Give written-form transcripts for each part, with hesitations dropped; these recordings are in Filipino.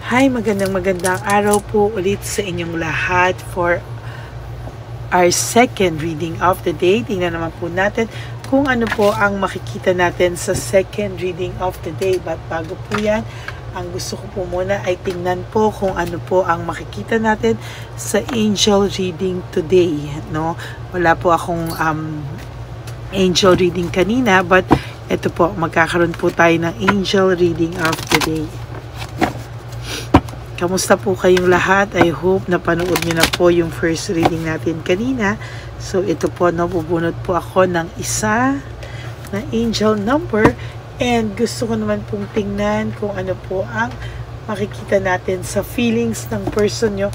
Hi, magandang araw po ulit sa inyong lahat for our second reading of the day. Tingnan naman po natin kung ano po ang makikita natin sa second reading of the day. But bago po yan, ang gusto ko po muna ay tingnan po kung ano po ang makikita natin sa angel reading today. No? Wala po akong angel reading kanina, but ito po, magkakaroon po tayo ng angel reading of the day. Kamusta po kayong lahat? I hope napanood niyo na po yung first reading natin kanina. So ito po, nabubunot po ako ng isa na angel number, and gusto ko naman pong tingnan kung ano po ang makikita natin sa feelings ng person nyo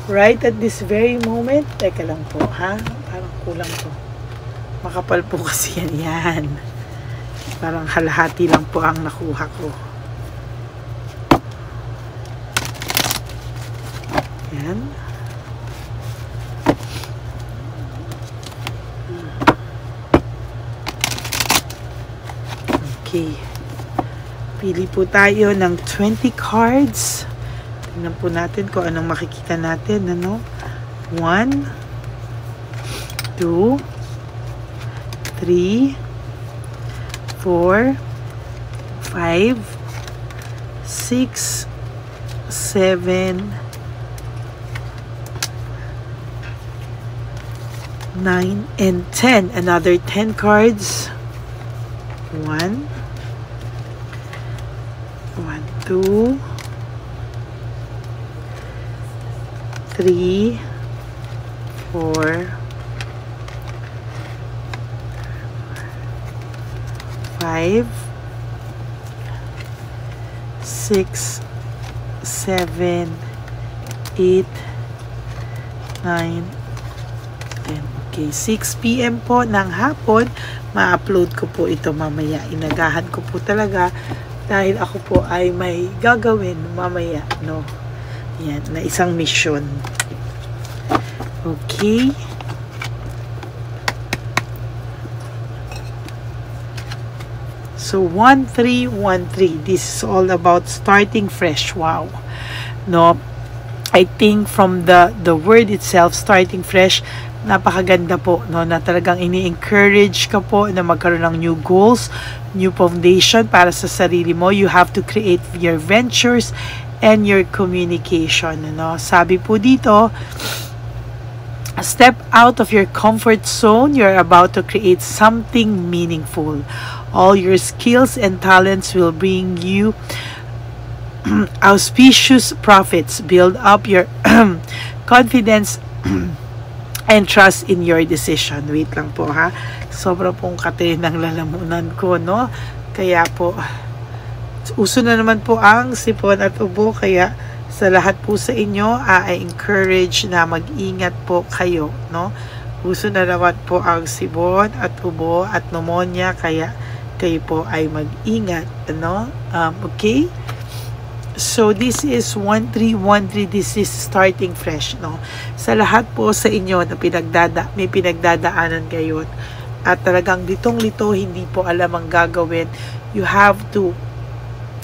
right at this very moment. Teka lang po, ha? Parang kulang po. Makapal po kasi yan. Parang halahati lang po ang nakuha ko. Yan. Okay. Pili po tayo ng 20 cards. Tingnan po natin kung anong makikita natin. Ano? 1, 2, 3, 4, 5, 6, 7, 9, and 10. Another 10 cards. 1, 2, 3, 4, 5, 6, 7, 8, 9, 10. Okay, 6 p.m. po ng hapon, ma-upload ko po ito mamaya. Inagahan ko po talaga dahil ako po ay may gagawin mamaya, no? Yan, na isang mission. Okay. So, 1313. This is all about starting fresh. Wow. No? I think from the word itself, starting fresh, napakaganda po, no, na talagang ini-encourage ka po na magkaroon ng new goals, new foundation para sa sarili mo. You have to create your ventures and your communication, no. Sabi po dito, step out of your comfort zone. You're about to create something meaningful. All your skills and talents will bring you auspicious profits. Build up your confidence and trust in your decision. Wait lang po, ha. Sobra pong kate ng lalamunan ko, no. Kaya po, uso na naman po ang sipon at ubo. Kaya sa lahat po sa inyo, I encourage na mag-ingat po kayo, no. Uso na naman po ang sipon at ubo at pneumonia. Kaya kayo po ay mag-ingat, no. Okay. So, this is 1313. This is starting fresh, no? Sa lahat po sa inyo na may pinagdadaanan ngayon at talagang litong-lito, hindi po alam ang gagawin. You have to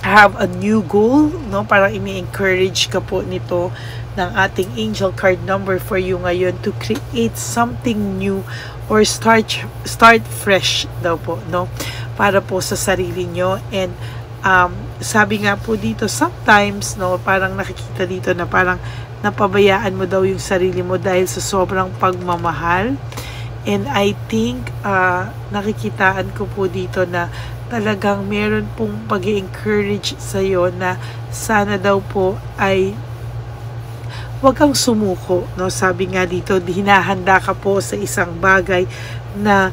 have a new goal, no? Parang ini-encourage ka po nito ng ating angel card number for you ngayon to create something new or start fresh daw po, no? Para po sa sarili nyo. And sabi nga po dito, sometimes, no, parang nakikita dito na parang napabayaan mo daw yung sarili mo dahil sa sobrang pagmamahal. And I think, nakikitaan ko po dito na talagang meron pong pag-encourage sa'yo na sana daw po ay huwag kang sumuko, no. Sabi nga dito, hinahanda ka po sa isang bagay na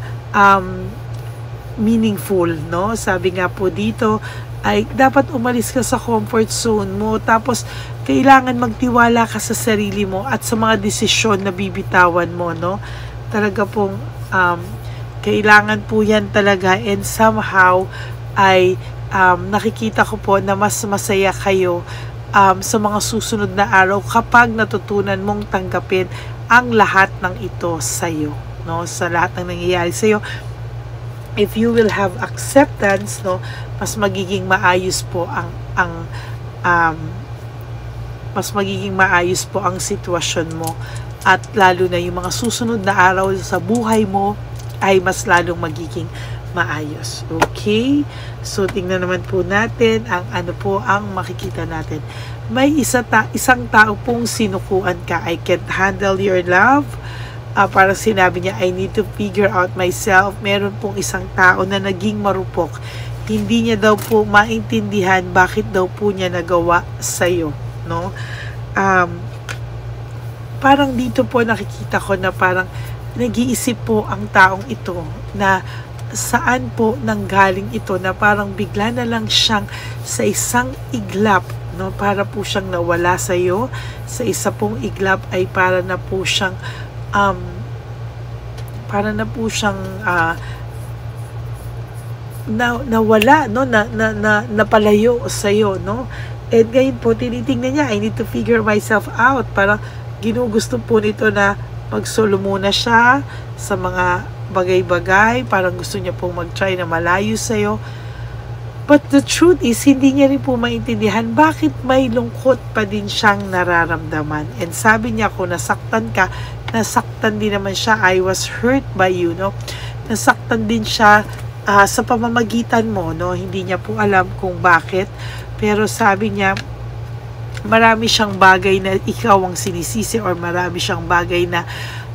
meaningful, no. Sabi nga po dito, ay dapat umalis ka sa comfort zone mo, tapos kailangan magtiwala ka sa sarili mo at sa mga desisyon na bibitawan mo, no. Talaga pong kailangan po yan talaga, and somehow ay nakikita ko po na mas masaya kayo sa mga susunod na araw kapag natutunan mong tanggapin ang lahat ng ito sa'yo, no, sa lahat ng nangyayari sa'yo. If you will have acceptance, no, mas magiging maayos po ang mas magiging maayos po ang sitwasyon mo. At lalo na yung mga susunod na araw sa buhay mo ay mas lalong magiging maayos. Okay? So, tingnan naman po natin ang ano po ang makikita natin. May isang tao pong sinukuan ka. I can't handle your love. Parang sinabi niya, I need to figure out myself. Meron pong isang tao na naging marupok. Hindi niya daw po maintindihan bakit daw po niya nagawa sa'yo. No? Parang dito po nakikita ko na parang nag-iisip po ang taong ito na saan po nanggaling ito, na parang bigla na lang siyang sa isang iglap, no, para po siyang nawala sa iyo. Sa isa pong iglap ay para na po siyang nawala, no, napalayo sa iyo, no. And ngayon po tinitingnan niya, I need to figure myself out. Parang ginugusto po nito na magsolo muna siya sa mga bagay-bagay, parang gusto niya pong mag-try na malayo sa'yo. But the truth is, hindi niya rin po maintindihan bakit may lungkot pa din siyang nararamdaman. And sabi niya, kung nasaktan ka, nasaktan din naman siya. I was hurt by you, no? Nasaktan din siya sa pamamagitan mo, no? Hindi niya po alam kung bakit. Pero sabi niya, marami siyang bagay na ikaw ang sinisisi, or marami siyang bagay na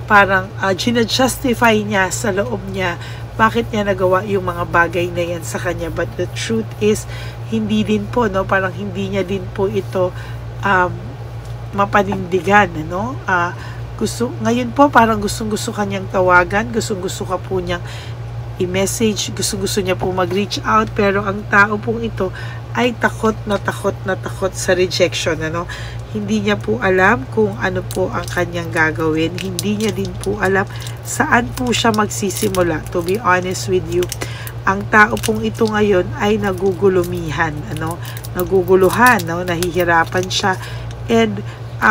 parang ginajustify niya sa loob niya bakit niya nagawa yung mga bagay na yan sa kanya. But the truth is, hindi din po, no, parang hindi niya din po ito mapanindigan, no. Ngayon po parang gustong-gusto kanyang tawagan, gustong-gusto ka po niyang i-message, gusto niya po mag-reach out, pero ang tao pong ito ay takot na takot sa rejection, ano. Hindi niya po alam kung ano po ang kanyang gagawin. Hindi niya din po alam saan po siya magsisimula. To be honest with you, ang tao pong ito ngayon ay nagugulumihan, ano, naguguluhan, no, nahihirapan siya, and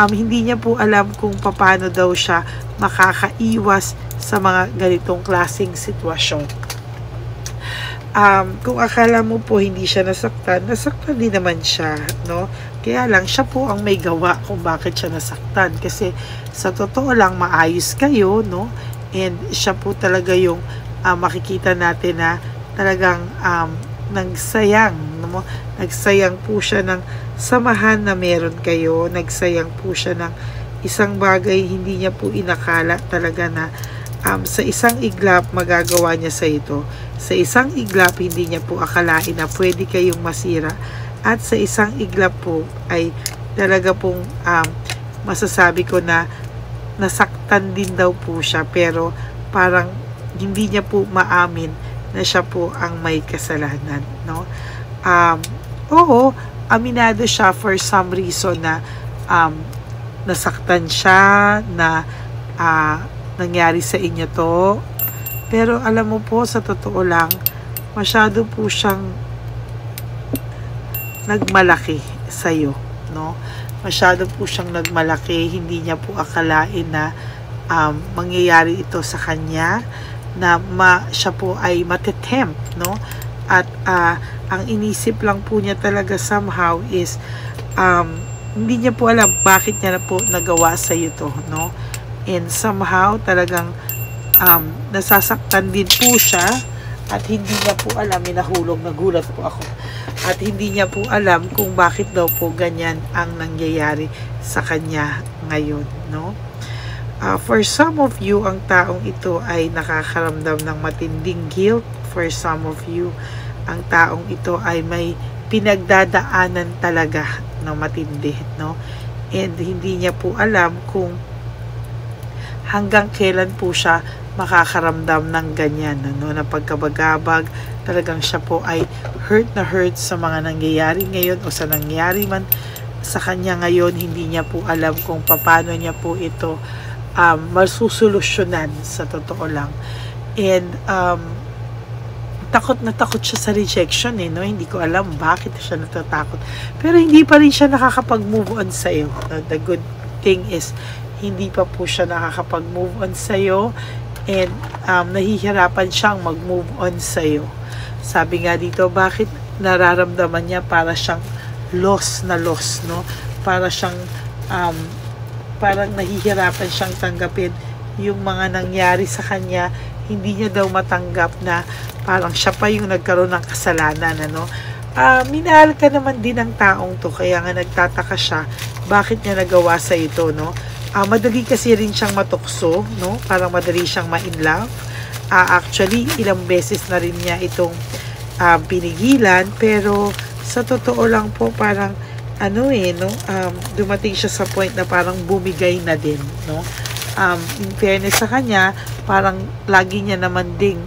hindi niya po alam kung paano daw siya makakaiwas sa mga ganitong klaseng sitwasyon. Kung akala mo po hindi siya nasaktan din naman siya, no? Kaya lang siya po ang may gawa kung bakit siya nasaktan, kasi sa totoo lang maayos kayo, no? And siya po talaga yung makikita natin na talagang nagsayang, no? Nagsayang po siya ng samahan na meron kayo, nagsayang po siya ng isang bagay hindi niya po inakala talaga na sa isang iglap magagawa niya sa ito. Sa isang iglap hindi niya po akalain na pwede kayong masira, at sa isang iglap po ay talaga pong masasabi ko na nasaktan din daw po siya, pero parang hindi niya po maamin na siya po ang may kasalanan, no. Oo, aminado siya for some reason na nasaktan siya, na nangyari sa inyo to. Pero alam mo po, sa totoo lang, masyado po siyang nagmalaki sa'yo, no? Masyado po siyang nagmalaki. Hindi niya po akalain na mangyayari ito sa kanya, na siya po ay matetempt, no? At ang inisip lang po niya talaga somehow is hindi niya po alam bakit niya na po nagawa sa'yo to, no? And somehow talagang nasasaktan din po siya, at hindi niya po alam, nagulat po ako, at hindi niya po alam kung bakit daw po ganyan ang nangyayari sa kanya ngayon, no. For some of you, ang taong ito ay nakakaramdam ng matinding guilt. For some of you, ang taong ito ay may pinagdadaanan talaga ng matindi, no. And hindi niya po alam kung hanggang kailan po siya makakaramdam ng ganyan, no, na pagkabagabag. Talagang siya po ay hurt sa mga nangyayari ngayon, o sa nangyari man sa kanya ngayon. Hindi niya po alam kung paano niya po ito masusolusyonan, sa totoo lang. And takot na takot siya sa rejection, no. Hindi ko alam bakit siya natatakot, pero hindi pa rin siya nakakapag-move on sa iyo. The good thing is, hindi pa po siya nakakapag-move on sa iyo, and nahihirapan siyang mag-move on sa iyo. Sabi nga dito, bakit nararamdaman niya para siyang lost, no? para siyang parang nahihirapan siyang tanggapin yung mga nangyari sa kanya. Hindi niya daw matanggap na parang siya pa yung nagkaroon ng kasalanan, ano. Minahal ka naman din ng taong to, kaya nga nagtataka siya bakit niya nagawa sa ito, no. Madali kasi rin siyang matukso, no, parang madali siyang ma-in love. Actually ilang beses na rin niya itong pinigilan, pero sa totoo lang po parang no, dumating siya sa point na parang bumigay na din, no. In fairness sa kanya, parang lagi niya naman ding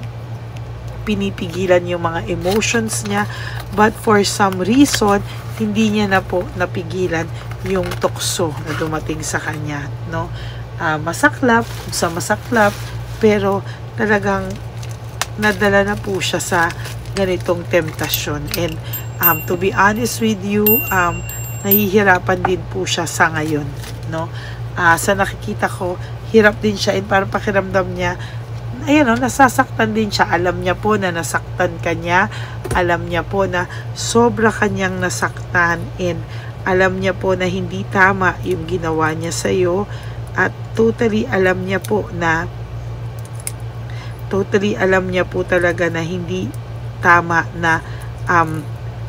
pinipigilan yung mga emotions niya, but for some reason hindi niya na po napigilan yung tukso na dumating sa kanya, no. Masaklap sa masaklap, pero talagang nadala na po siya sa ganitong temptasyon. And to be honest with you, nahihirapan din po siya sa ngayon, no. Sa nakikita ko, hirap din siya, and parang pakiramdam niya, ayan, nasasaktan din siya. Alam niya po na nasaktan kanya, alam niya po na sobra kanyang nasaktan, and alam niya po na hindi tama yung ginawa niya sa iyo, at totally alam niya po talaga na hindi tama na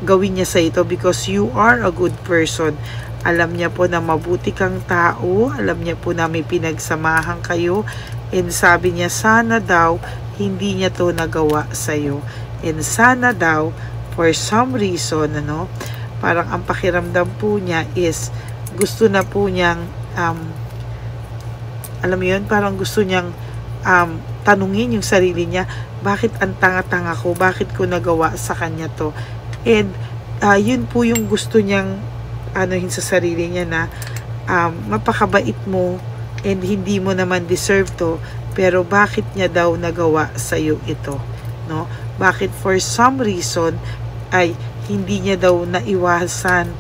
gawin niya sa ito, because you are a good person. Alam niya po na mabuti kang tao, alam niya po na may pinagsamahan kayo, and sabi niya sana daw hindi niya to nagawa sa iyo, and sana daw for some reason, ano, parang ang pakiramdam po niya is gusto na po niyang alam mo yun, parang gusto niyang tanungin yung sarili niya, bakit ang tanga-tanga ko, bakit ko nagawa sa kanya to. And yun po yung gusto niyang anuhin sa sarili niya, na mapakabait mo and hindi mo naman deserve to, pero bakit niya daw nagawa sa iyo ito, no? Bakit for some reason ay hindi niya daw naiwasan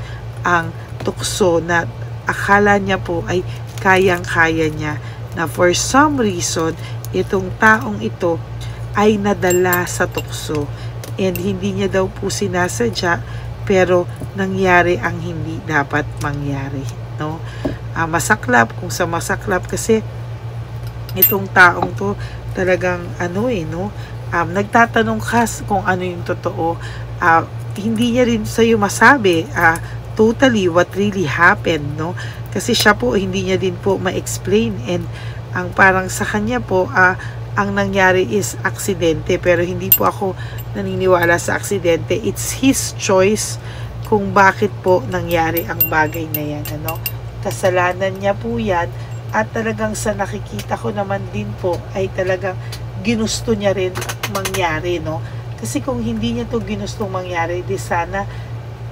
ang tukso na akala niya po ay kayang-kaya niya, na for some reason itong taong ito ay nadala sa tukso, and hindi niya daw po sinasadya, pero nangyari ang hindi dapat mangyari, no. Masaklap kung sa masaklap, kasi itong taong to talagang nagtatanong ka kung ano yung totoo. Hindi niya rin sa'yo masabi totally what really happened, no, kasi siya po hindi niya din po ma-explain, and ang parang sa kanya po ang nangyari is aksidente, pero hindi po ako naniniwala sa aksidente. It's his choice kung bakit po nangyari ang bagay na yan, ano. Kasalanan niya po yan, at talagang sa nakikita ko naman din po ay talagang ginusto niya rin mangyari, no. Kasi kung hindi niya to ginustong mangyari, di sana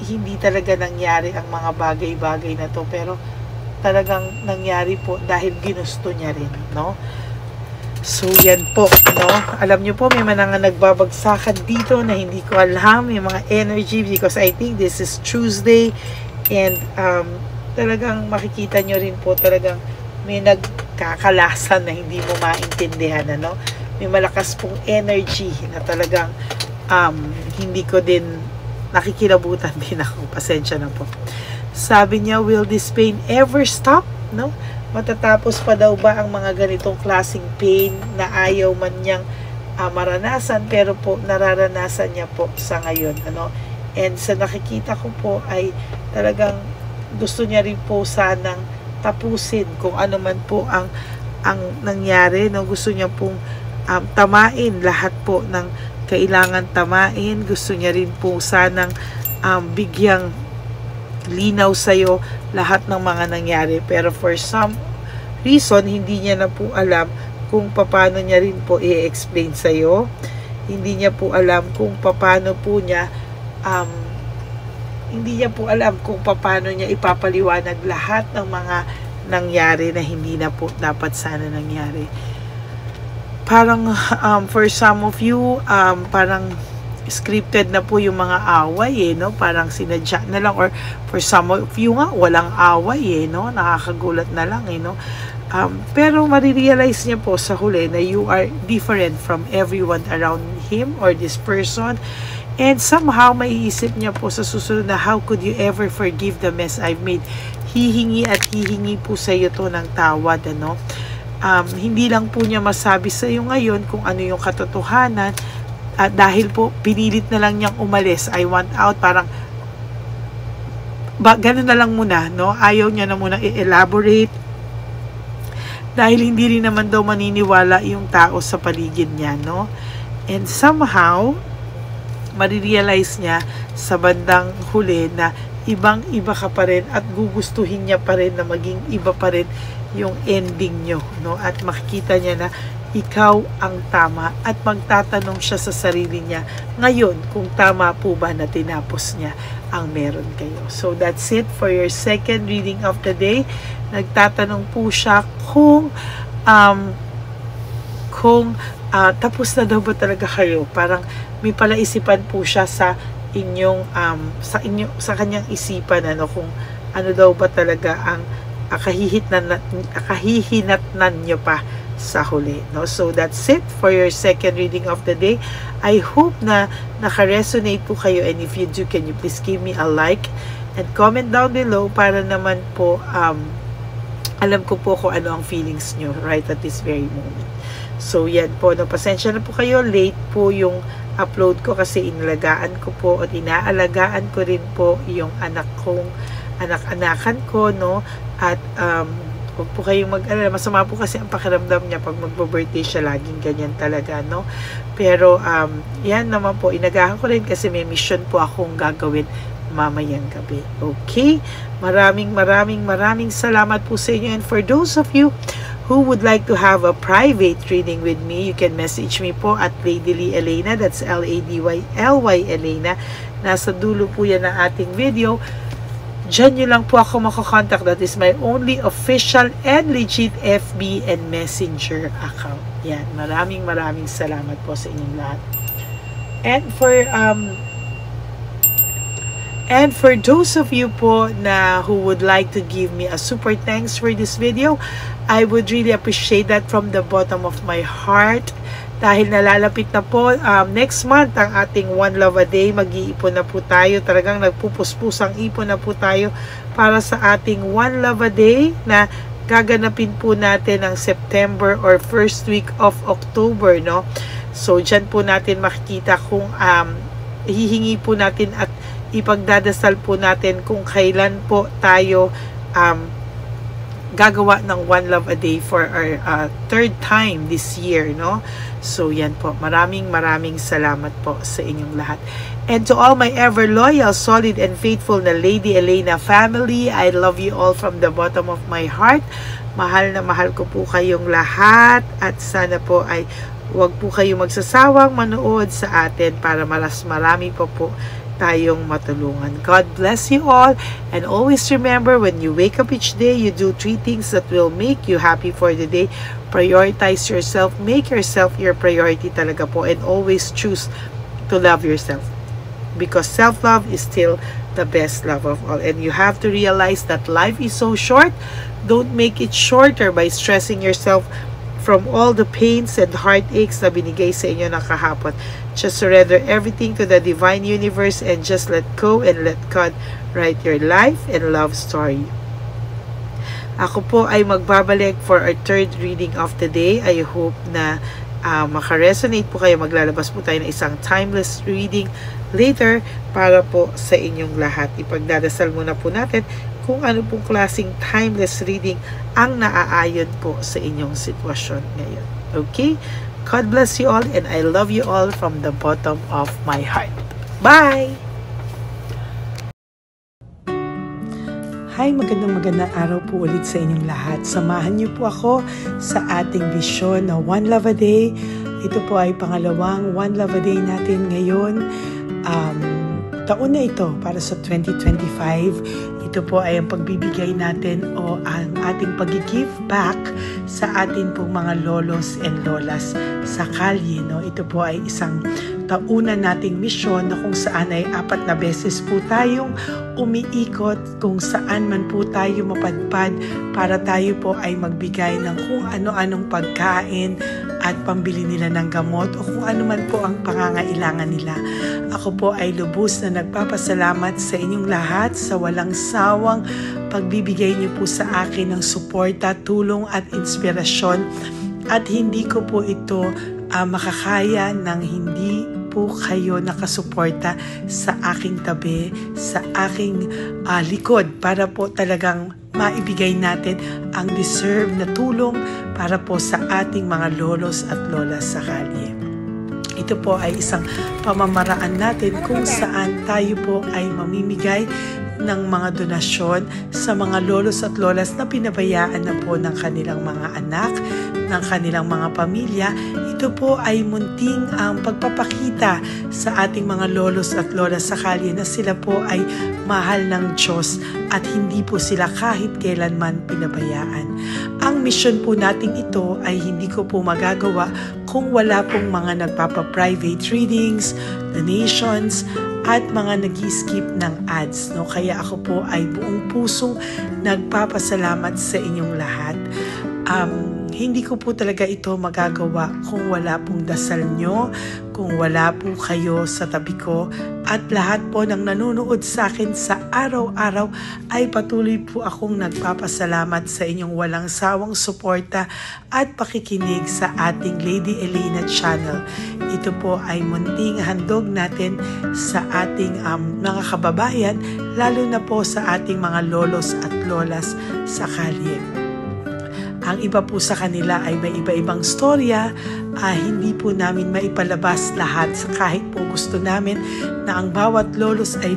hindi talaga nangyari ang mga bagay-bagay na to, pero talagang nangyari po dahil ginusto niya rin, no. So yan po, no. Alam niyo po, may mga nagbabagsakan dito na hindi ko alam, may mga energy, because I think this is Tuesday, and talagang makikita niyo rin po, talagang may nagkakalasan na hindi mo maintindihan, ano. May malakas pong energy na talagang hindi ko din nakikilabutan din ako. Pasensya na po. Sabi niya, will this pain ever stop, no? Matatapos pa daw ba ang mga ganitong klaseng pain na ayaw man niyang maranasan, pero po nararanasan niya po sa ngayon, ano. And sa nakikita ko po ay talagang gusto niya rin po sanang tapusin kung ano man po ang nangyari, no. Gusto niya pong tamain lahat po ng kailangan tamain. Gusto niya rin po sanang bigyang linaw sa'yo lahat ng mga nangyari, pero for some reason hindi niya na po alam kung paano niya rin po i-explain sa'yo. Hindi niya po alam kung paano po niya ipapaliwanag lahat ng mga nangyari na hindi na po dapat sana nangyari. Parang for some of you, parang scripted na po yung mga away, no? Parang sinadya na lang, or for some of you nga, walang away, no? Nakakagulat na lang, no? Pero marirealize niya po sa huli na you are different from everyone around him or this person, And somehow, maiisip niya po sa susunod na, how could you ever forgive the mess I've made? Hihingi at hihingi po sa iyo to ng tawad, ano? Hindi lang po niya masabi sa iyo ngayon kung ano yung katotohanan, at dahil po pinilit na lang niyang umalis, I want out, parang ganun na lang muna, no? Ayaw niya na muna i-elaborate dahil hindi rin naman daw maniniwala yung tao sa paligid niya, no? And somehow marirealize niya sa bandang huli na ibang-iba ka pa rin at gugustuhin niya pa rin na maging iba pa rin yung ending nyo, no? At makikita niya na ikaw ang tama at magtatanong siya sa sarili niya ngayon kung tama po ba na tinapos niya ang meron kayo. So that's it for your second reading of the day. Nagtatanong po siya kung tapos na daw ba talaga kayo. Parang may palaisipan po siya sa inyong sa kanyang isipan, ano, kung ano daw ba talaga ang kahihinatnan nyo pa sa huli, no? So that's it for your second reading of the day. I hope na naka-resonate po kayo, and if you do, can you please give me a like and comment down below para naman po alam ko po kung ano ang feelings nyo right at this very moment. So yan po, no, pasensya na po kayo, late po yung upload ko kasi inalagaan ko po at inaalagaan ko rin po yung anak-anakan ko, no? At huwag po kayong mag-alala, masama po kasi ang pakiramdam niya pag magbo-birthday siya, laging ganyan talaga, no? Pero yan naman po, inagahan ko rin kasi may mission po akong gagawin mamayang gabi. Okay? Maraming salamat po sa inyo. And for those of you who would like to have a private reading with me, you can message me po at Lady Lee Elena. That's LADYLY Elena. Nasa dulo po yan ng ating video. Diyan nyo lang po ako makakontakt. That is my only official and legit FB and Messenger account. Yan. Maraming salamat po sa inyong lahat. And for those of you po na who would like to give me a super thanks for this video, I would really appreciate that from the bottom of my heart. Dahil nalalapit na po next month ang ating One Love a Day, mag-iipon na po tayo, talagang nagpupuspusang ipon na po tayo para sa ating One Love a Day na gaganapin po natin ang September or first week of October, no? So dyan po natin makikita kung hihingi po natin at ipagdadasal po natin kung kailan po tayo gagawa ng One Love a Day for our third time this year, no? So yan po, maraming salamat po sa inyong lahat. And to all my ever loyal, solid and faithful na Lady Elena family, I love you all from the bottom of my heart. Mahal na mahal ko po kayong lahat, at sana po ay huwag po kayong magsasawang manood sa atin para marami po tayong matulungan. God bless you all, and always remember, when you wake up each day, you do 3 things that will make you happy for the day. Prioritize yourself, make yourself your priority talaga po, and always choose to love yourself, because self-love is still the best love of all. And you have to realize that life is so short. Don't make it shorter by stressing yourself from all the pains and heartaches na binigay sa inyo ng kahapon. Just surrender everything to the divine universe and just let go and let God write your life and love story. Ako po ay magbabalik for our third reading of the day. I hope na makaresonate po kayo. Maglalabas po tayo ng isang timeless reading later para po sa inyong lahat. Ipagdadasal muna po natin kung ano pong klaseng timeless reading ang naaayon po sa inyong sitwasyon ngayon. Okay? God bless you all, and I love you all from the bottom of my heart. Bye! Hi, magandang araw po ulit sa inyong lahat. Samahan niyo po ako sa ating vision na One Love a Day. Ito po ay pangalawang One Love a Day natin ngayon. Taon na ito para sa 2025. Ito po ay ang pagbibigay natin o ang ating pag-give back sa atin pong mga lolos and lolas sa kalye, no? Ito po ay isang taunan nating misyon na kung saan ay 4 na beses po tayong umiikot kung saan man po tayo mapadpad para tayo po ay magbigay ng kung ano-anong pagkain at pambili nila ng gamot o kung ano man po ang pangangailangan nila. Ako po ay lubos na nagpapasalamat sa inyong lahat sa walang sawang pagbibigay niyo po sa akin ng suporta, tulong at inspirasyon, at hindi ko po ito makakaya ng hindi po kayo nakasuporta sa aking tabi, sa aking likod, para po talagang maibigay natin ang deserve na tulong para po sa ating mga lolos at lolas sa kalye. Ito po ay isang pamamaraan natin kung saan tayo po ay mamimigay ng mga donasyon sa mga lolos at lolas na pinabayaan na po ng kanilang mga anak, ng kanilang mga pamilya. Ito po ay munting ang pagpapakita sa ating mga lolos at lolas sa kalye na sila po ay mahal ng Diyos at hindi po sila kahit kailanman pinabayaan. Ang mission po nating ito ay hindi ko po magagawa kung wala pong mga nagpapa-private readings, donations, at mga nag-skip ng ads. No? Kaya ako po ay buong pusong nagpapasalamat sa inyong lahat. Hindi ko po talaga ito magagawa kung wala pong dasal nyo, kung wala po kayo sa tabi ko, at lahat po ng nanonood sa akin sa araw-araw ay patuloy po akong nagpapasalamat sa inyong walang sawang suporta at pakikinig sa ating Lady Elena channel. Ito po ay munting handog natin sa ating mga kababayan, lalo na po sa ating mga lolos at lolas sa kalye. Ang iba po sa kanila ay may iba-ibang storya, hindi po namin maipalabas lahat kahit po gusto namin na ang bawat lolos at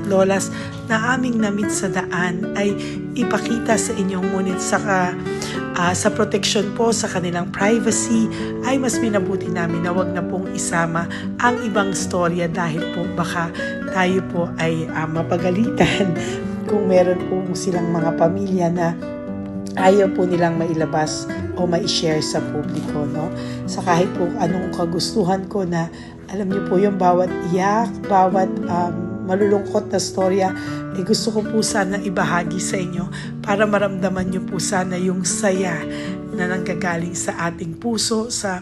lolas na aming namit sa daan ay ipakita sa inyo, ngunit sa protection po sa kanilang privacy ay mas minabuti namin na wag na pong isama ang ibang storya dahil po baka tayo po ay mapagalitan kung meron po silang mga pamilya na ayaw po nilang mailabas o ma-share sa publiko, no? Sa kahit po anong kagustuhan ko na, alam niyo po yung bawat iyak, bawat malulungkot na storya, gusto ko po sana ibahagi sa inyo para maramdaman niyo po sana yung saya na nanggagaling sa ating puso, sa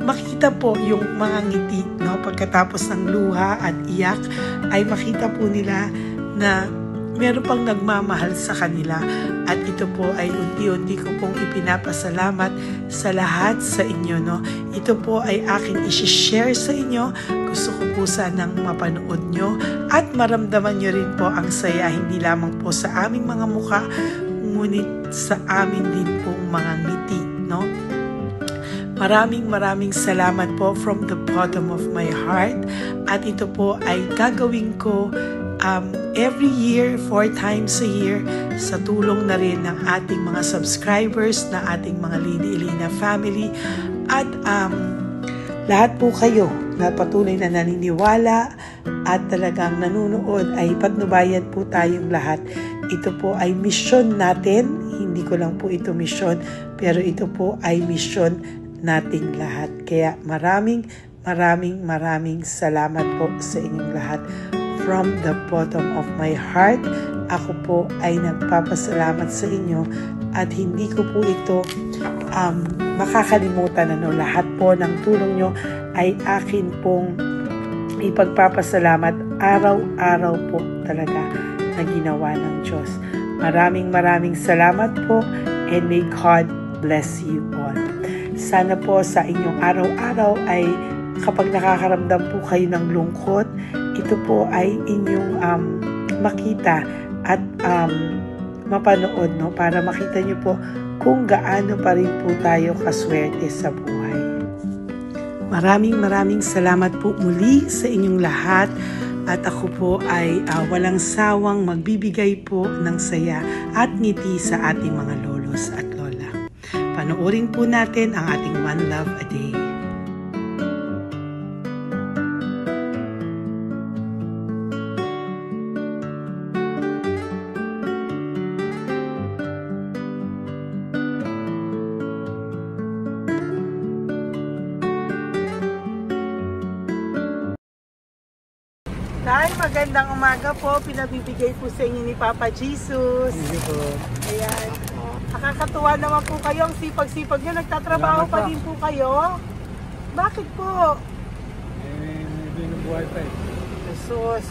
makita po yung mga ngiti, no? Pagkatapos ng luha at iyak ay makita po nila na meron pang nagmamahal sa kanila, at ito po ay unti-unti ko pong ipinapasalamat sa lahat sa inyo, no? Ito po ay aking isi-share sa inyo. Gusto ko po sanang mapanood nyo at maramdaman nyo rin po ang saya, hindi lamang po sa aming mga muka, ngunit sa amin din pong mga ngiti, no? Maraming salamat po from the bottom of my heart, at ito po ay gagawin ko every year, 4 times a year, sa tulong na rin ng ating mga subscribers, na ating mga Lady Elena family, at lahat po kayo na patuloy na naniniwala at talagang nanonood, ay patnubayan po tayong lahat. Ito po ay mission natin, hindi ko lang po ito mission, pero ito po ay mission nating lahat. Kaya maraming salamat po sa inyong lahat. From the bottom of my heart, ako po ay nagpapasalamat sa inyo, at hindi ko po ito makakalimutan. Lahat po ng tulong nyo ay akin pong ipagpapasalamat araw-araw po talaga na ginawa ng Diyos. Maraming salamat po, and may God bless you all. Sana po sa inyong araw-araw ay kapag nakakaramdam po kayo ng lungkot, ito po ay inyong makita at mapanood, no? Para makita nyo po kung gaano pa rin po tayo kaswerte sa buhay. Maraming salamat po muli sa inyong lahat, at ako po ay walang sawang magbibigay po ng saya at ngiti sa ating mga lolos at lola. Panoorin po natin ang ating One Love a Day. Tay, magandang umaga po. Pinabibigay po sa inyo ni Papa Jesus. Thank you po. Ayan. Nakakatuwa naman po kayo. Ang sipag-sipag nyo. Nagtatrabaho pa din po kayo. Bakit po? Buhay pa eh. Jesus.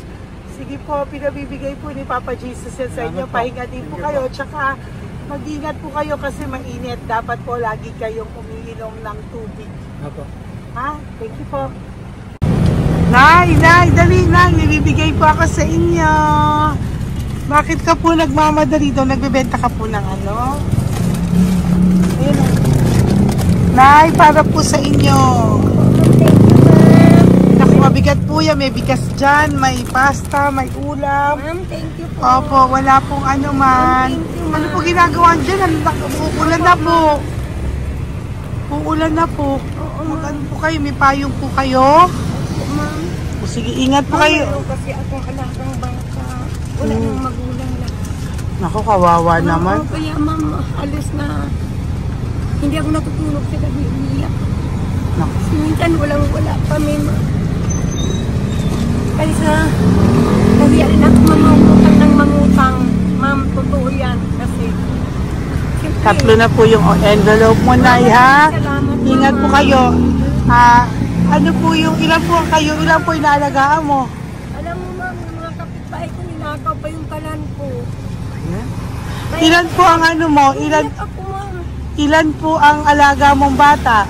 Sige po, pinabibigay po ni Papa Jesus yan sa inyo. Pahinga din po kayo. Tsaka mag-ingat po kayo kasi mainit. Dapat po lagi kayong umiinom ng tubig. Apo. Ha? Thank you po. Nay, dali Nay. Nibibigay po ako sa inyo. Bakit ka po nagmamadali daw? Nagbebenta ka po ng ano? Ayun. Nay, para po sa inyo. Naku, mabigat po yan. May bigas dyan, may pasta, may ulam. Ma'am, thank you po. Opo, wala pong ano man. Ano po ginagawa dyan? Uulan na po. Uulan na po. Mag-ano po kayo? May payong po kayo? Ma'am. O sige, ingat po kayo. Kasi akong alagang bangka. Wala nang magulang na. Naku, kawawa naman. Kaya ma'am, alis na. Hindi ako natutulog sa gabi. Umiyak. Naku. Minsan wala kami. Kaya sa nahiya rin ako mamangutang ng mangutang. Ma'am, totoo yan. Kasi siyempre, Tatlo na po yung envelope mo, Nay, ha? salamat, Ingat po Mama. kayo. Ano po yung, ilan po kayo, ilan po inaalagaan mo? Alam mo ma'am, yung mga kapitbahay ko ninakaw pa yung kalan ko. Ilan po ang ano mo? Ilan ako ma'am? Ilan po ang alaga mong bata?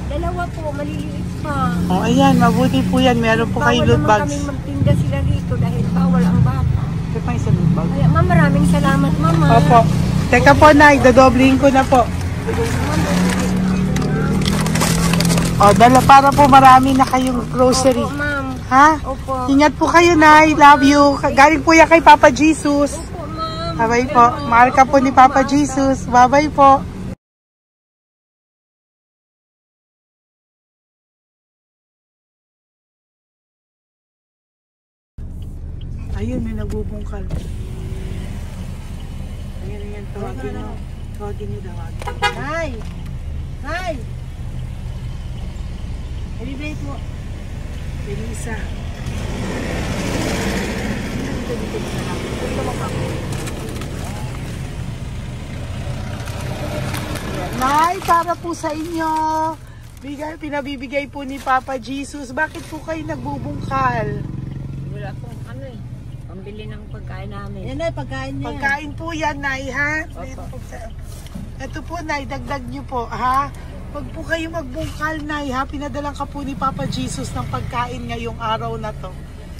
Dalawa po, maliliit pa. O, ayan, mabuti po yan. Meron po kayong loot Bawal naman bags. kami magtinda sila rito dahil bawal ang bata. Ito pa isang loot bag. Kaya ma'am, maraming salamat mama. Opo. Teka po, Nay, dodoblihin ko na po. O, dala para po marami na kayong grocery. Opo ma'am. Ha? Opo. Ingat po kayo, Nay. Love you. Galing po yan kay Papa Jesus. Opo ma'am. Bye-bye po. Mahal ka po ni Papa Jesus. Bye-bye po. Ayun, may nagbubungkal. Ayan, tawagin mo. Tawagin niyo daw. Nay! Nay! Halibay po. Elisa. Nay, para po sa inyo. Pinabibigay po ni Papa Jesus. Bakit po kayo nagbubungkal? Wala pong ano eh. Pambili ng pagkain namin. Yan ay pagkain niya. Pagkain po yan, Nay, ha? Ito po, Nay, dagdag nyo po, ha? Huwag po kayo magbungkal, Nay, ha? Pinadalang ka po ni Papa Jesus ng pagkain ngayong araw na to.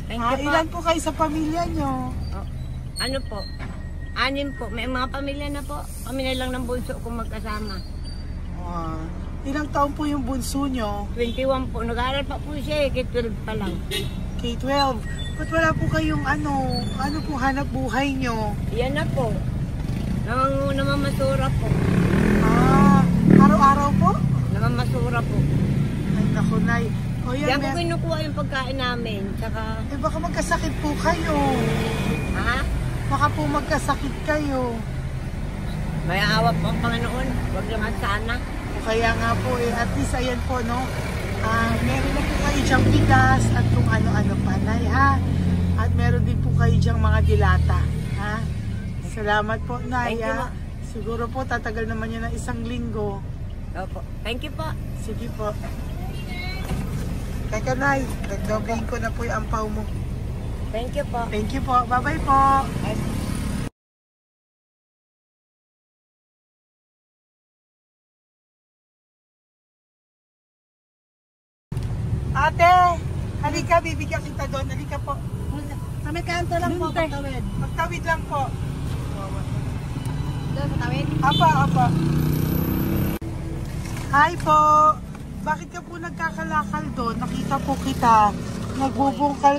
Thank you po. Ilan po kayo sa pamilya nyo? Oh, ano po? 6 po. May mga pamilya na po. Kami na lang ng bunso kung magkasama. Ilang taon po yung bunso nyo? 21 po. Nag-aaral pa po siya eh. K-12 pa lang. K-12. Ba't wala po kayong ano po hanap buhay nyo? Yan na po. Namamasura po. Araw-araw po? Namamasura po. Ay, naku, Nay. O yan, Diyan po kinukuha yung pagkain namin. Tsaka, baka magkasakit po kayo. ha? Baka po magkasakit kayo. May awa po ang Panginoon. Huwag naman sana. O kaya nga po at least ayan po, no? Meron na po kayo diyang bigas at kung ano-ano pa, Nay, ha? At meron din po kayo diyang mga dilata, ha? Salamat po, Nay, Thank you, ha? Siguro po tatagal naman yan ng 1 linggo. Opo. Thank you po. Sige po. Teka, Nay, nagdobling ko na po yung ampaw mo. Thank you po. Thank you po. Bye-bye po. Ate, halika, bibigyan kita doon. Halika po. Sa may kanto lang po, pagtawid. Magtawid lang po. Doon, patawid. Apa. Hi po. Bakit ka po nagkakalakal doon? Nakita po kita. Nagbubungkal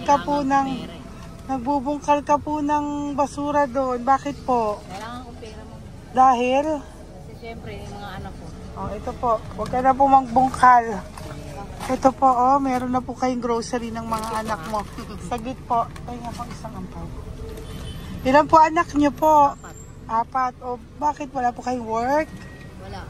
ka po ng basura doon. Bakit po? Kailangan ko pera mo. Dahil? Kasi syempre, yung mga anak ko. Oh, ito po. Huwag ka na po magbungkal. Ito po, meron na po kayong grocery ng mga anak mo. Saglit po. Ay nga po, isang ampaw. Ilan po anak niyo po? 4. O, bakit wala po kayong work? Wala.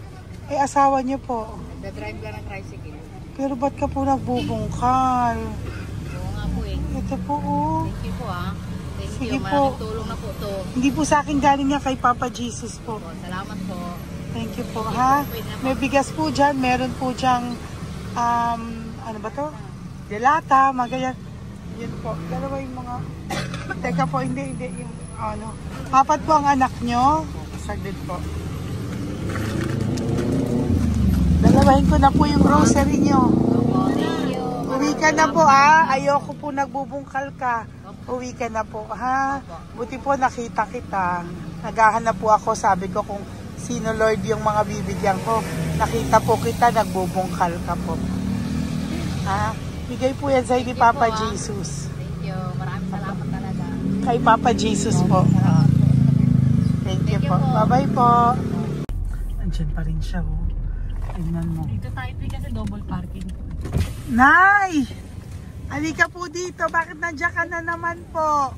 Asawa niyo po. Nagda-drive lang ng tricycle. Pero ba't ka po nagbubungkal? Oo nga po eh. Ito po, oh. Thank you po ah. Thank Sige you. po. Malaking tulong na po to. Hindi po sa akin galing nga kay Papa Jesus po. Po, salamat po. Thank you po, ha? May bigas po dyan. Meron po dyang, ano ba to? Delata, mga ganyan. Yun po. Dalawa yung mga... Teka po, hindi. Yung, ano. Apat po ang anak nyo. Saglit po. Dalawahin ko na po yung grocery nyo. Uwi ka na po, ha? Ayoko po nagbubungkal ka. Uwi ka na po, ha? Buti po nakita kita. Naghahanap po ako, sabi ko kung sino Lord yung mga bibigyan ko. Nakita po kita, nagbubungkal ka po. Ha? Bigay po yan sa'yo ni Papa Jesus. Thank you. Maraming salamat talaga. Kay Papa Jesus po. Thank you po. Bye-bye po. Andiyan pa rin siya, oh. Tingnan mo. Dito tayo kasi double parking. Nay! Halika po dito. Bakit nandiyan ka na naman po?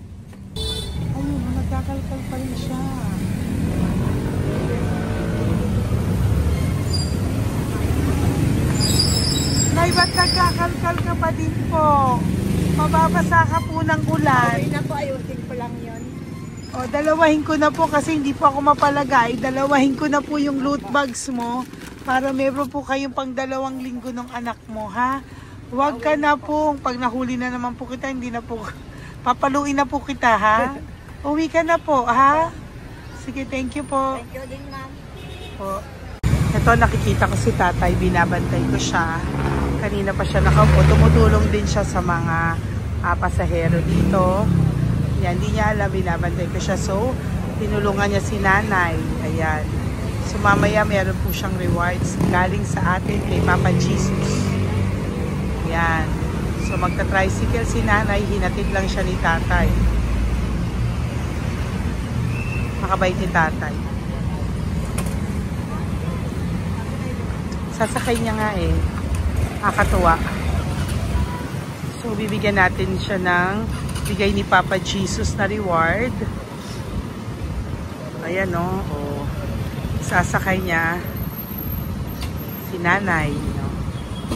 Ayun, nagkakalkal pa rin siya. Nay, ba't nagkakalkal ka pa din po? Mababasa ka po ng ulan. Okay na po, ayusin ko lang yun. O, dalawahin ko na po kasi hindi po ako mapalagay. Dalawahin ko na po yung loot bags mo para meron po kayong pang 2 linggo ng anak mo, ha? Huwag ka na po. Pag nahuli na naman po kita, hindi na po, papaluin na po kita, ha? Uwi ka na po, ha? Sige, thank you po. Thank you din, ma'am. Po. Ito, nakikita ko si tatay, binabantay ko siya. Kanina pa siya nakaupo. Tumutulong din siya sa mga pasahero dito. Yan, hindi niya alam, binabantay ko siya. So, tinulungan niya si nanay. Ayan. So, mamaya meron po siyang rewards galing sa atin kay Papa Jesus. Yan. So, magta-tricycle si nanay. Hinatid lang siya ni tatay. Makabait ni tatay. Sasakay niya nga eh. Nakakatuwa. So, bibigyan natin siya ng bigay ni Papa Jesus na reward. Ayan, no? O, sasakay niya si nanay. No?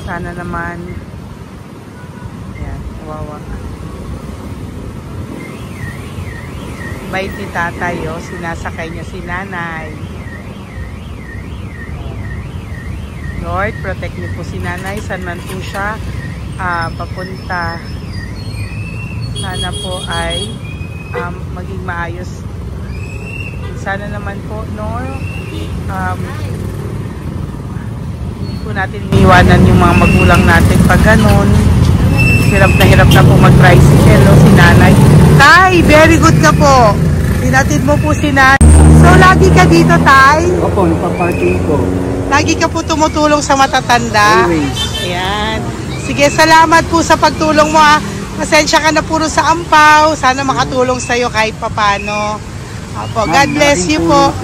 Sana naman ayan, wawa. Bait ni tatay, oh. Sinasakay niya si nanay. Lord, protect niyo po si nanay. Saan man po siya papunta. Sana po ay maging maayos. Sana naman po, no? Hindi po natin iwanan yung mga magulang natin pag ganun. Hirap na po mag-tricycle, no? Si nanay. Tay, very good ka po. Tinatid mo po si nanay. So, lagi ka dito, Tay? Opo, nagpa-parking ko. Lagi ka po tumutulong sa matatanda. Always. Ayan. Sige, salamat po sa pagtulong mo, ha. Pasensya ka na puro sa ampaw. Sana makatulong sa'yo kahit papano. Opo, God bless you po.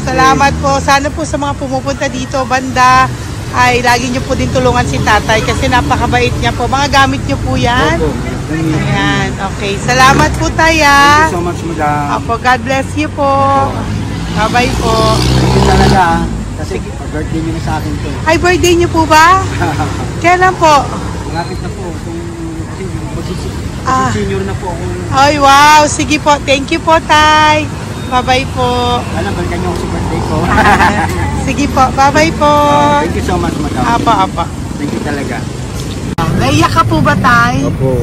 Salamat po. Sana po sa mga pumupunta dito, banda, ay lagi nyo po din tulungan si tatay kasi napakabait niya po. Mga gamit nyo po yan. Opo. Ayan, okay. Salamat po, Tay, ha. Thank you so much, madam. Opo, God bless you po. Bye-bye po. Thank you talaga. Kasi birthday niyo na sa akin to. Ay, birthday niyo po ba? Kailan po? Malapit na po. Kasi senior na po ako. Ay, wow. Sige po. Thank you po, Tay. Bye-bye po. Sana balikan niyo ako sa birthday ko. Sige po. Bye-bye po. Thank you so much, madam. Apa. Thank you talaga. Naiyak ka po ba, Tay? Opo.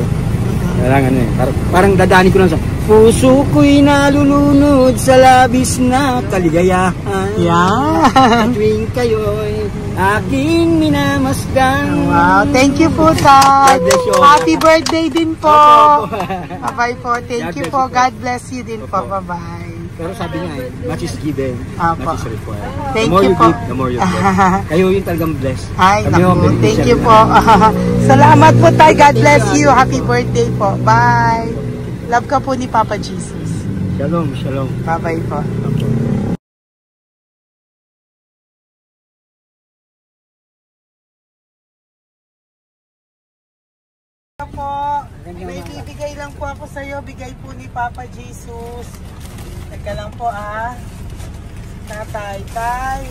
Kailangan eh. Parang dadaanin ko lang sa puso ko'y nalulunod sa labis na kaligayahan. Yeah. Sa tuwing kayo'y aking minamasdan. Wow. Thank you po, Tay. God bless you. Happy birthday din po. Opo. Bye-bye po. Thank you po. God bless you din po. Bye-bye. Pero sabi nga eh, much is given, Apo. much is required. Thank The more you you po. give, the more you get. Kayo yung talagang blessed. Ay, Kami naku. yung Thank beneficiary you po. Salamat po, Tay. God bless you. Happy birthday po. Bye. Love ka po ni Papa Jesus. Shalom, shalom. Bye-bye po. Po, may bibigay lang po ako sa iyo, bigay po ni Papa Jesus. Teka lang po, Tatay, Tay.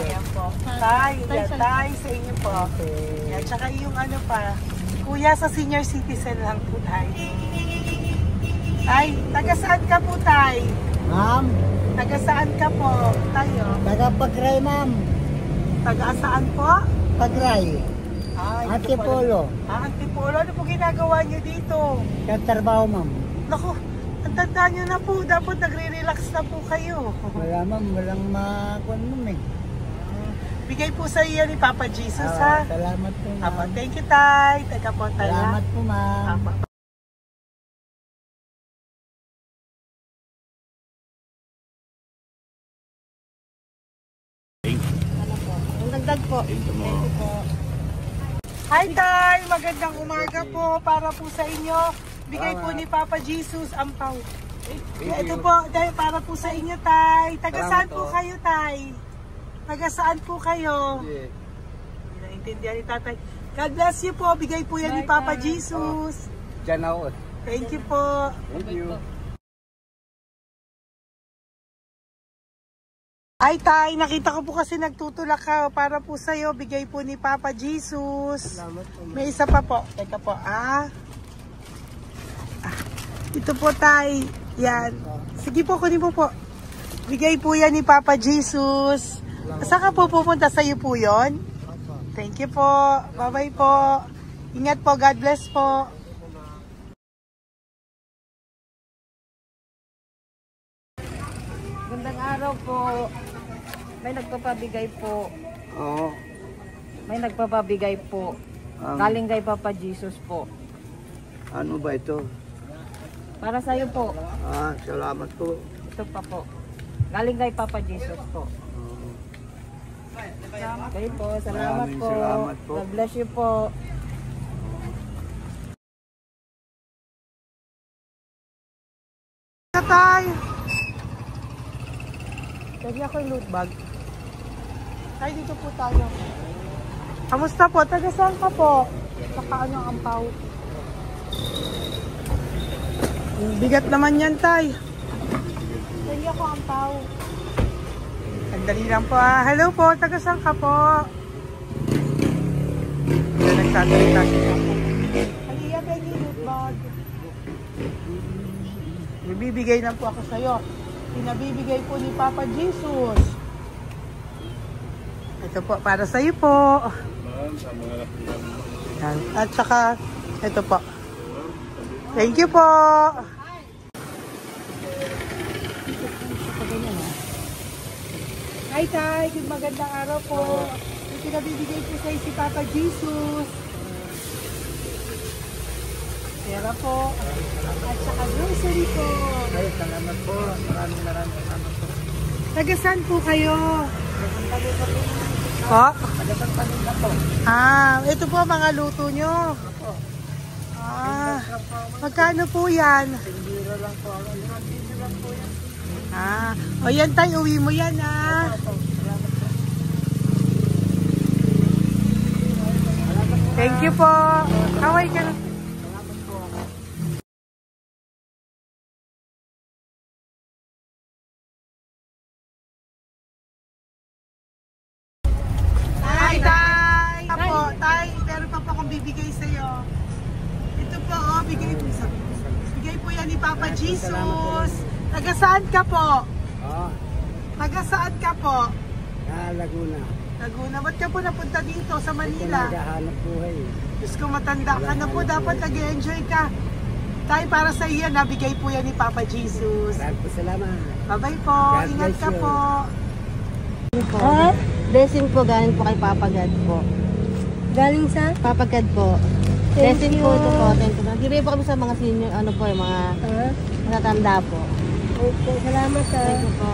Ayan po. Tay, yan, Tay, sa inyo po. Yan, tsaka yung ano pa, Kuya, sa senior citizen lang po tayo. Tay, taga saan ka po, Tay? Ma'am, Taga saan ka po, tayo? taga-Pagray, ma'am. Taga saan po? Pagray. Ay, Antipolo. Antipolo, ano po ginagawa niyo dito? Nagtrabaho, ma'am. Naku, ang tanda niyo na po. Dapat nagre-relax na po kayo. Wala, ma'am. Walang makuha, ma'am eh. Bigay po sa iyo ni Papa Jesus, ha? Salamat po, ma'am. Apo, thank you, Tay. Taga po, Tay. Salamat po, ma'am. Apo. Dagdag po. Thank you po. Hi, Tay! Magandang umaga po para po sa inyo. Bigay po ni Papa Jesus ang pau. Ito po, Tay, para po sa inyo, Tay. Taga saan po kayo, Tay? Taga saan po kayo? Naintindihan ni Tatay. God bless you po. Bigay po yan ni Papa Jesus. Diyan ako. Thank you po. Thank you. Ay, Tay, nakita ko po kasi nagtutulak ka para po sa'yo. Bigay po ni Papa Jesus. Salamat po, ma'am. May isa pa po. Teka po, Ito po, Tay. Yan. Sige po, kunin mo po. Bigay po yan ni Papa Jesus. Saan ka po pupunta? Sa'yo po yun? Thank you po. Bye-bye po. Ingat po. God bless po. Gandang araw po. May nagpapabigay po. Oo. May nagpapabigay po. Galing kay Papa Jesus po. Ano ba ito? Para sa'yo po. Salamat po. Ito pa po. Galing kay Papa Jesus po. Okay po. Salamat Maraming po. salamat po. God bless you po. Tay! Pwede ako yung loot bag. Tay, dito po tayo. Kamusta po? Taga saan ka po? Saka ano ang ampaw? Bigat naman yan, Tay. Pwede ako ampaw. Sandali lang po, Hello po, taga saan ka po? Yan, nagsasalita siya. Halika, pwede yung loot bag. Bibigay na po ako sa'yo. Pinabibigay po ni Papa Jesus. Ito po, para sa'yo po. Yan. At saka, ito po. Thank you po. Hi, Tay. Good magandang araw po. Yung pinabibigay po sa'yo si Papa Jesus. Pera po. At saka grocery po. Ay, salamat po. Maraming salamat po. Taga saan po kayo? Po? Ito po mga luto nyo. Magkano po yan? Biro lang po. Biro lang po yan. O yan Tay, uwi mo yan Thank you po. Kaway ka na. Tay, meron pa po akong bibigay sa'yo. Ito po, bigay po yan ni Papa Jesus. Taga saan ka po? Taga saan ka po? Laguna. Laguna. Ba't ka po napunta dito sa Manila? Naghahanap buhay. Diyos ko, matanda ka na po. Dapat nag-enjoy ka. Tay, para sa iyo, nabigay po yan ni Papa Jesus. Maraming salamat. Bye-bye po. God Ingat bless ka you. po. Blessing po galing po kay Papa God po. Galing sa? Papa God po. Blessing po ito po. Thank you. Nagdiray po kami sa mga senior, ano po, yung mga matatanda po. Okay, salamat sa. Thank you po.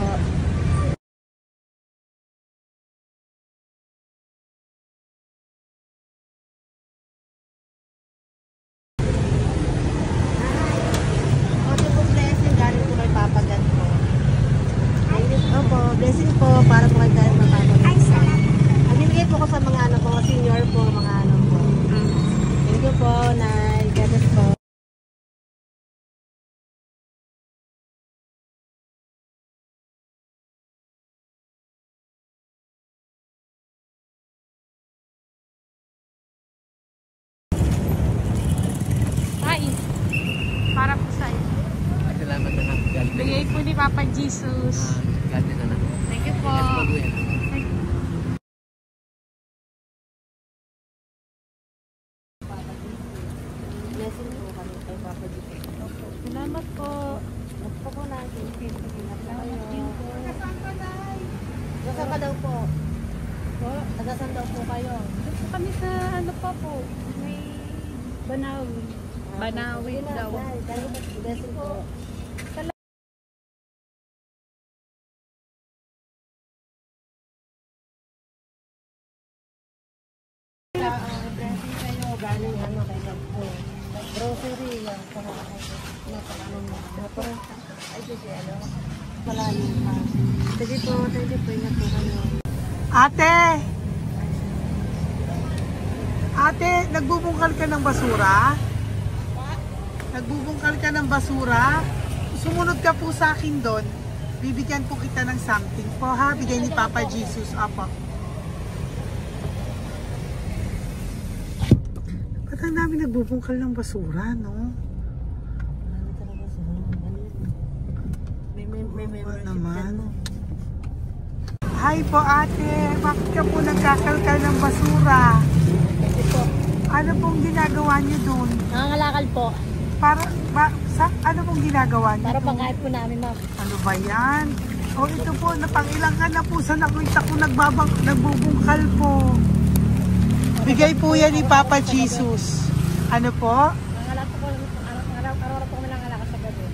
Bigay po ni Papa Jesus. Thank you po. Blessing po kami kay Papa Jesus. Salamat po. Gusto po natin. Nasaan ka daw po? Nasaan daw po kayo? Gusto kami sa ano pa po. May Banawi. Banawi daw. Blessing po. Blessing kayo. Galing ano kay God po. Grocery yan. Napakanon mo. Ay, sige, ano? Malalim pa. Sige po, thank you po. Ingat po kayo. Ate, nagbubungkal ka ng basura? Nagbubungkal ka ng basura? Sumunod ka po sa akin doon. Bibigyan po kita ng something po ha. Bigay ni Papa Jesus. Apo. Ba't ang dami nagbubungkal ng basura, no? May naman. Hi po ate. Bakit ka po nagkakalkal ng basura? Ano pong ginagawa niyo doon? Nangangalakal po. Ano pong ginagawa niyo? Para pangkahit po namin, ma'am. Ano ba yan? O ito po, napangilang ka na po sa nakita ko nagbubungkal po. Bigay po yan ni Papa Jesus. Ano po? Nangangalakal po. Araw-araw po kami nangangalakal sa gabi.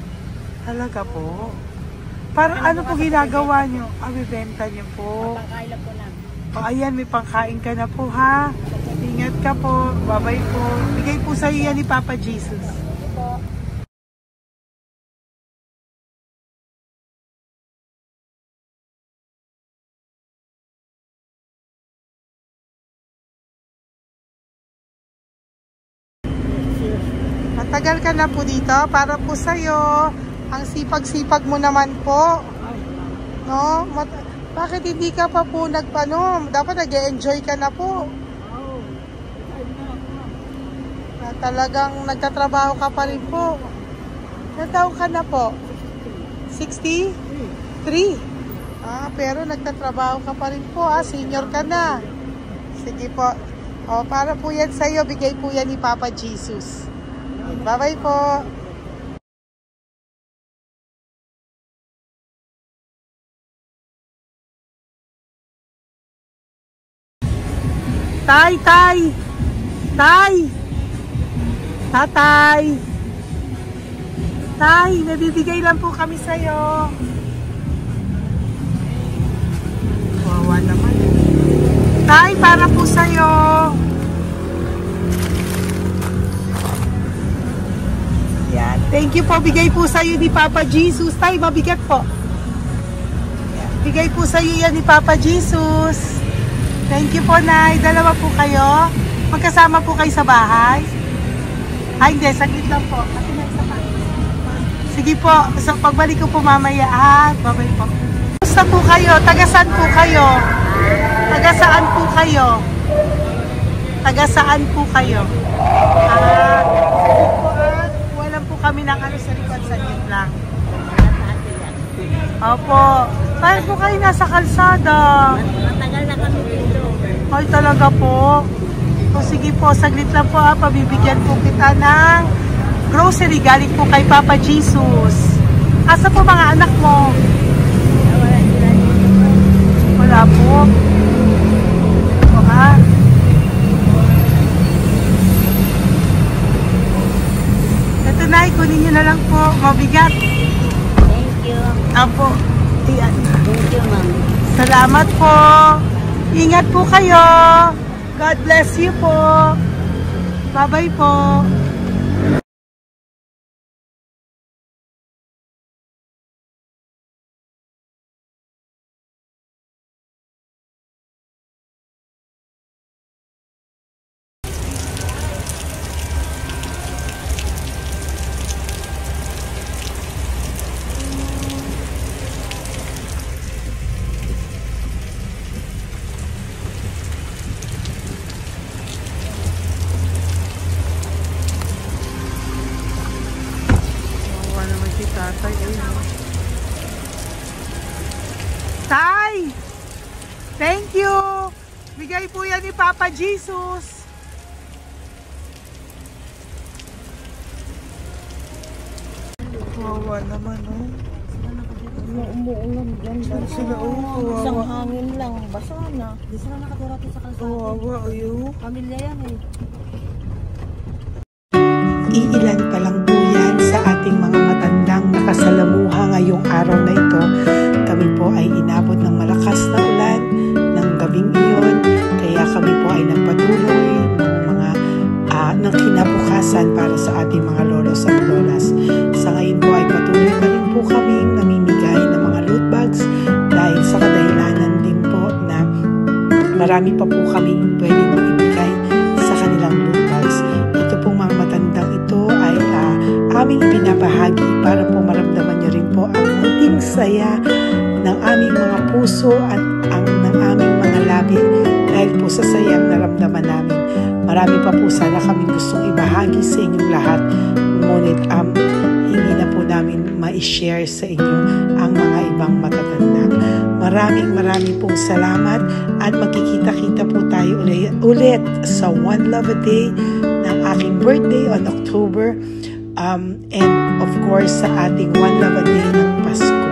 Talaga po? Para ano po ginagawa niyo? Bibenta niyo po. Pangkain lang po namin. O ayan, may pangkain ka na po ha. Ingat ka po. Bye-bye po. Bigay po sa iyo yan ni Papa Jesus. Po. Matagal ka na po dito. Para po sa iyo. Ang sipag-sipag mo naman po. No? Bakit hindi ka pa po nagpano? Dapat nag-enjoy ka na po. Talagang nagtatrabaho ka pa rin po. Ilang taon ka na po? 63? Pero nagtatrabaho ka pa rin po. Senior ka na. Sige po. Para po yan sa'yo. Bigay po yan ni Papa Jesus. Bye-bye po. Tay! Tatay! Tay, may bibigay lang po kami sa'yo. Wawa naman. Tay, para po sa'yo. Yan. Thank you po. Bigay po sa'yo ni Papa Jesus. Tay, mabigat po. Yan. Bigay po sa'yo yan ni Papa Jesus. Thank you po, Nay. Dalawa po kayo. Magkasama po kayo sa bahay. Hindi. Saglit lang po. Sige po. So, pagbalik ko po mamaya. Bye-bye po. Gusto po kayo? Taga-saan po kayo? Taga-saan po kayo? Taga-saan po kayo? Sige po. Wala po kami ng ano sa likod. Saglit lang. Opo. Bakit po kayo nasa kalsada? Matagal na kami dito. Ay, talaga po. O sige po, saglit lang po pabibigyan po kita ng grocery galing po kay Papa Jesus. Asa po mga anak mo? Wala po. O ha? Ito na, kunin nyo na lang po. Mabigat. Thank you. Apo. Iyan. Thank you, ma'am. Salamat po. Ingat po kayo. God bless you po. Bye-bye po. Tay! Thank you! Bigay po yan ni Papa Jesus. Kawawa naman, oh. Umuulan dyan. Sila, oh, Isang kawawa. hangin lang. Basa na. Di sila nakatira sa kalsada. Kawawa, ayo. Pamilya yan eh. Iilan pa lang po yan sa ating mga matandang nakasalamuha ngayong araw na ito. Kami po ay inabot ng malakas na ulan ng gabing iyon. Kaya kami po ay nagpatuloy ng kinabukasan para sa ating mga lolos at lolas. Sa ngayon po ay patuloy pa rin po kaming namimigay ng mga loot bags dahil sa kadahilanan din po na marami pa po kaming pwedeng maibigay sa kanilang loot bags. Ito pong mga matandang ito ay aming ibinabahagi para po maramdaman nyo rin po ang munting saya ng aming mga puso at ng aming mga labi dahil po sa sayang naramdaman namin. Marami pa po sana kaming gustong ibahagi sa inyong lahat, ngunit hindi na po namin ma-share sa inyo ang mga ibang matatanda. Maraming pong salamat at magkikita-kita po tayo ulit sa One Love a Day ng aking birthday on October and of course sa ating One Love a Day ng Pasko.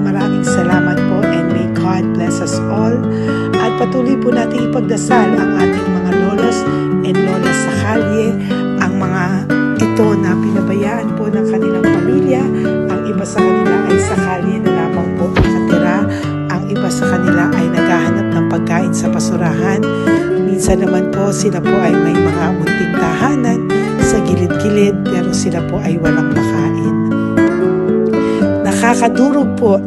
Maraming salamat po and may God bless us all. At patuloy po natin ipagdasal ang ating mga lolos and lolas sa kalye, ang mga ito na pinabayaan po ng kanilang pamilya. Ang iba sa kanila ay sa kalye na lamang po nakatira. Ang iba sa kanila ay naghahanap ng pagkain sa basurahan. Minsan naman po sila po ay may mga munting tahanan sa gilid-gilid pero sila po ay walang makain. Nakakadurog po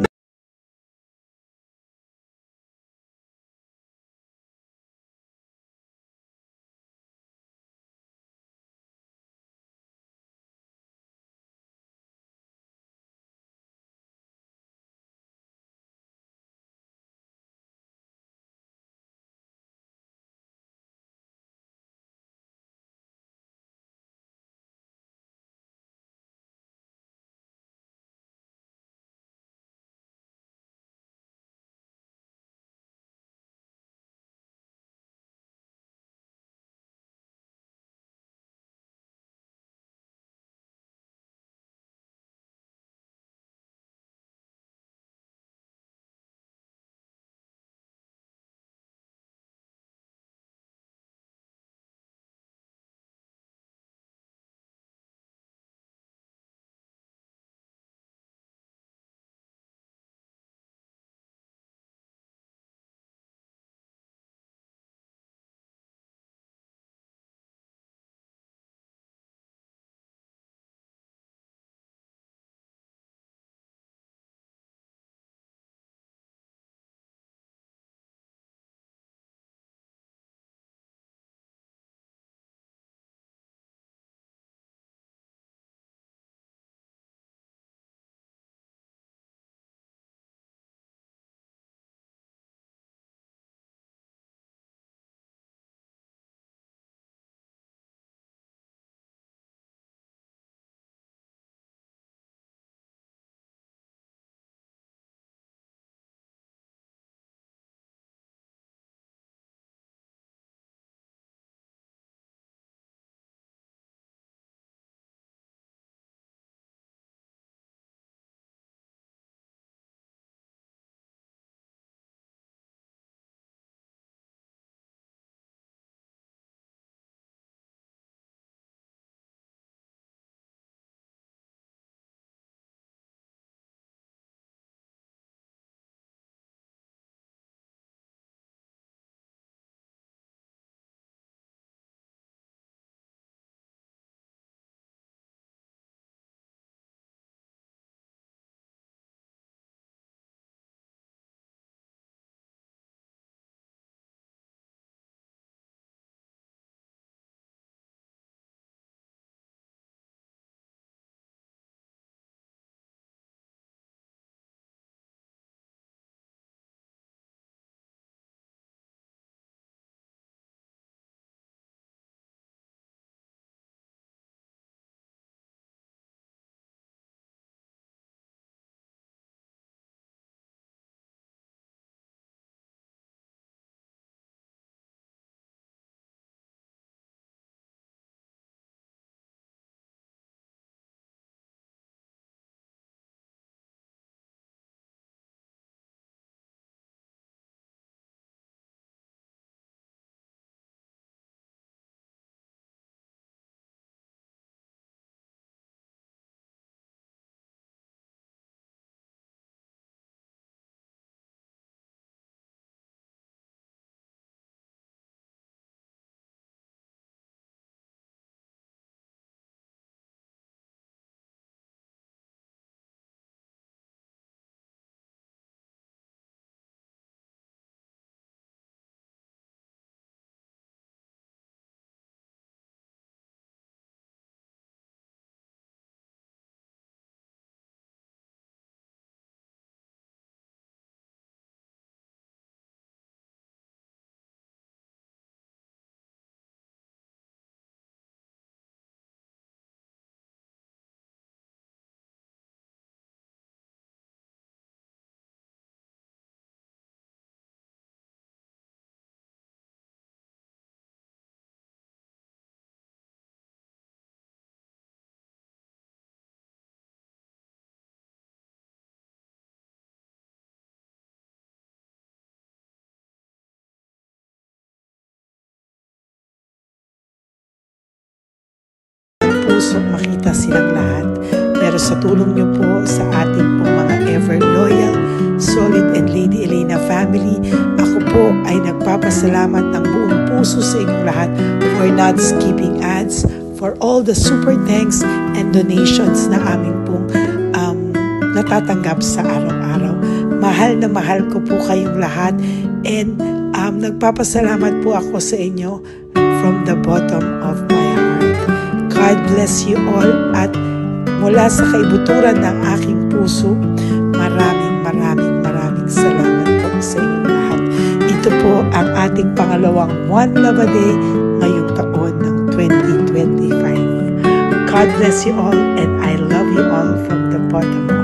puso makita silang lahat. Pero sa tulong niyo po sa ating pong mga ever loyal, solid and Lady Elena family, ako po ay nagpapasalamat ng buong puso sa inyong lahat for not skipping ads, for all the super thanks and donations na aming pong natatanggap sa araw-araw. Mahal na mahal ko po kayong lahat, and nagpapasalamat po ako sa inyo from the bottom of my heart. God bless you all, at mula sa kaibuturan ng aking puso, maraming salamat po sa inyong lahat. Ito po ang ating pangalawang One Love a Day ngayong taon ng 2025. God bless you all, and I love you all from the bottom of